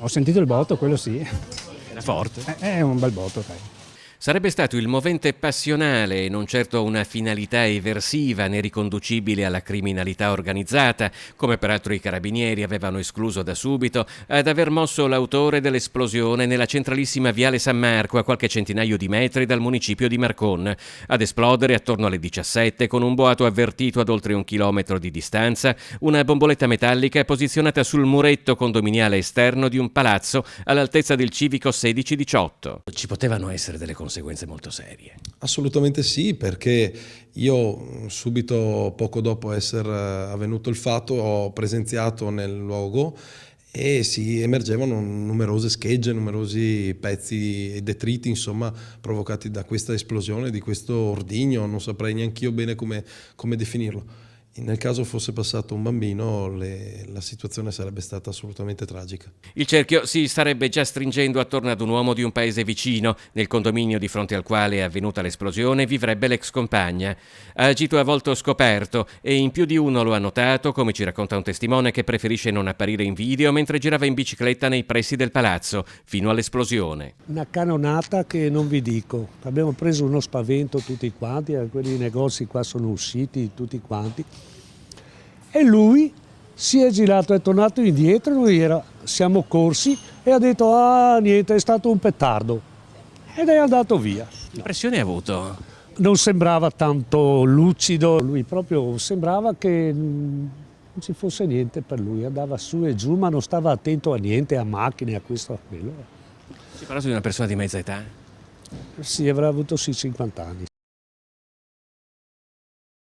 Ho sentito il botto, quello sì. Era forte. È un bel botto, dai. Sarebbe stato il movente passionale e non certo una finalità eversiva né riconducibile alla criminalità organizzata, come peraltro i carabinieri avevano escluso da subito, ad aver mosso l'autore dell'esplosione nella centralissima viale San Marco, a qualche centinaio di metri dal municipio di Marcon, ad esplodere attorno alle 17 con un boato avvertito ad oltre 1 chilometro di distanza, una bomboletta metallica posizionata sul muretto condominiale esterno di un palazzo all'altezza del civico 16-18. Ci potevano essere delle conseguenze molto serie. Assolutamente sì, perché io subito poco dopo essere avvenuto il fatto ho presenziato nel luogo e si emergevano numerose schegge, numerosi pezzi e detriti, insomma, provocati da questa esplosione, di questo ordigno, non saprei neanche io bene come definirlo. Nel caso fosse passato un bambino, la situazione sarebbe stata assolutamente tragica. Il cerchio si starebbe già stringendo attorno ad un uomo di un paese vicino. Nel condominio di fronte al quale è avvenuta l'esplosione vivrebbe l'ex compagna. Ha agito a volto scoperto e in più di uno lo ha notato, come ci racconta un testimone che preferisce non apparire in video, mentre girava in bicicletta nei pressi del palazzo, fino all'esplosione. Una cannonata che non vi dico. Abbiamo preso uno spavento tutti quanti, quelli negozi qua sono usciti tutti quanti. E lui si è girato, è tornato indietro, siamo corsi e ha detto niente, è stato un petardo ed è andato via. Che impressione ha avuto? Non sembrava tanto lucido, lui proprio sembrava che non ci fosse niente per lui, andava su e giù ma non stava attento a niente, a macchine, a questo, a quello. Si parla di una persona di mezza età? Sì, avrà avuto sì 50 anni.